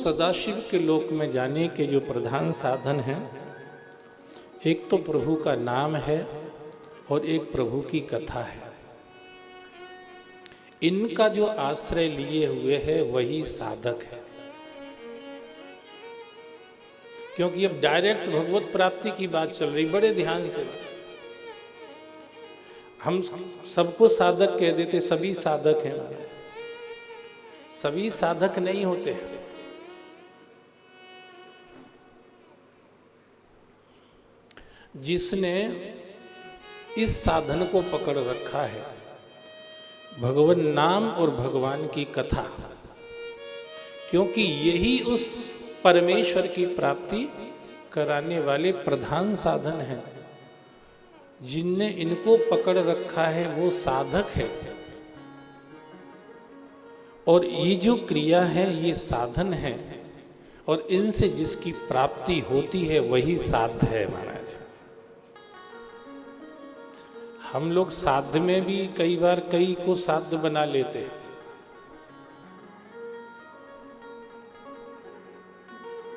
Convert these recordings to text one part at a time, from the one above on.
सदाशिव के लोक में जाने के जो प्रधान साधन हैं, एक तो प्रभु का नाम है और एक प्रभु की कथा है। इनका जो आश्रय लिए हुए है वही साधक है। क्योंकि अब डायरेक्ट भगवत प्राप्ति की बात चल रही, बड़े ध्यान से। हम सबको साधक कह देते, सभी साधक हैं। सभी साधक नहीं होते। जिसने इस साधन को पकड़ रखा है, भगवान नाम और भगवान की कथा, क्योंकि यही उस परमेश्वर की प्राप्ति कराने वाले प्रधान साधन हैं। जिनने इनको पकड़ रखा है वो साधक है, और ये जो क्रिया है ये साधन है, और इनसे जिसकी प्राप्ति होती है वही साध्य है। महाराज, हम लोग साध्य में भी कई बार कई को साध्य बना लेते हैं।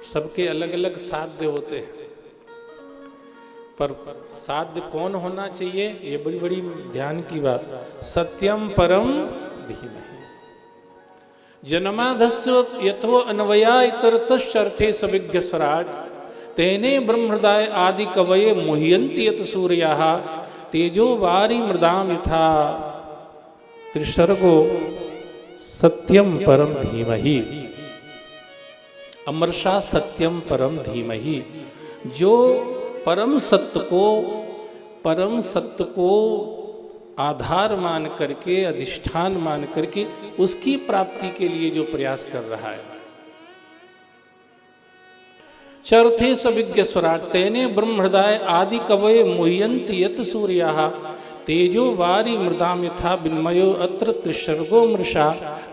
सबके अलग अलग साध्य होते हैं, पर साध्य कौन होना चाहिए, ये बड़ी बड़ी ध्यान की बात। सत्यम परम धीमहि जन्माधस्य यथो अन्वया इतरतश्चर्थे सविज्ञ स्वराट तेने ब्रह्महृदय आदि कवये मुह्यन्ति यत सूर्याः तेजो वारी मृदाम यथा। त्रिसर्गो सत्यम परम धीमहि। अमरशा सत्यम परम धीमहि। जो परम सत्य को आधार मान करके, अधिष्ठान मान करके उसकी प्राप्ति के लिए जो प्रयास कर रहा है। चरथे सविज्ञ स्वराट तेने ब्रह्महृदय आदि कवये मुह्यन्ति यत सूर्याः तेजो वारी मृदाम यथा विन्मयो अत्र त्रिसर्गो मृषा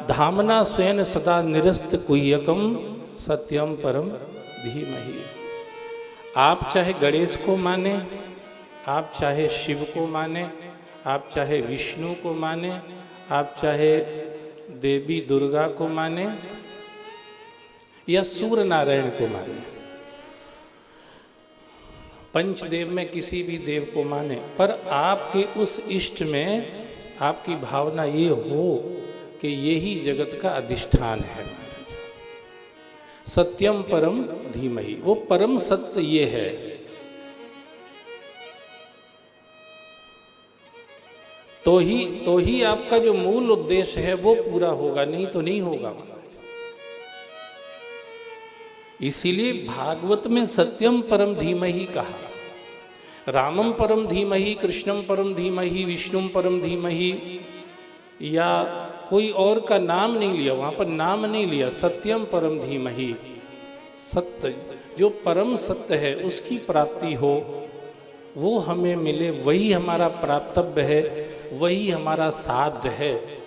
धामना स्वेन सदा निरस्त कुह्यकम सत्यम परम धीमहि। आप चाहे गणेश को माने, आप चाहे शिव को माने, आप चाहे विष्णु को माने, आप चाहे देवी दुर्गा को माने या सूर्य नारायण को माने, पंचदेव में किसी भी देव को माने, पर आपके उस इष्ट में आपकी भावना ये हो कि यही जगत का अधिष्ठान है। सत्यम परम धीमहि, वो परम सत्य ये है। तो ही आपका जो मूल उद्देश्य है वो पूरा होगा, नहीं तो नहीं होगा। इसीलिए भागवत में सत्यम परम धीमहि कहा। रामम परम धीमहि, कृष्णम परम धीमहि, विष्णुम परम धीमहि, या कोई और का नाम नहीं लिया, वहां पर नाम नहीं लिया। सत्यम परम धीमहि, सत्य जो परम सत्य है उसकी प्राप्ति हो, वो हमें मिले, वही हमारा प्राप्तव्य है, वही हमारा साध्य है।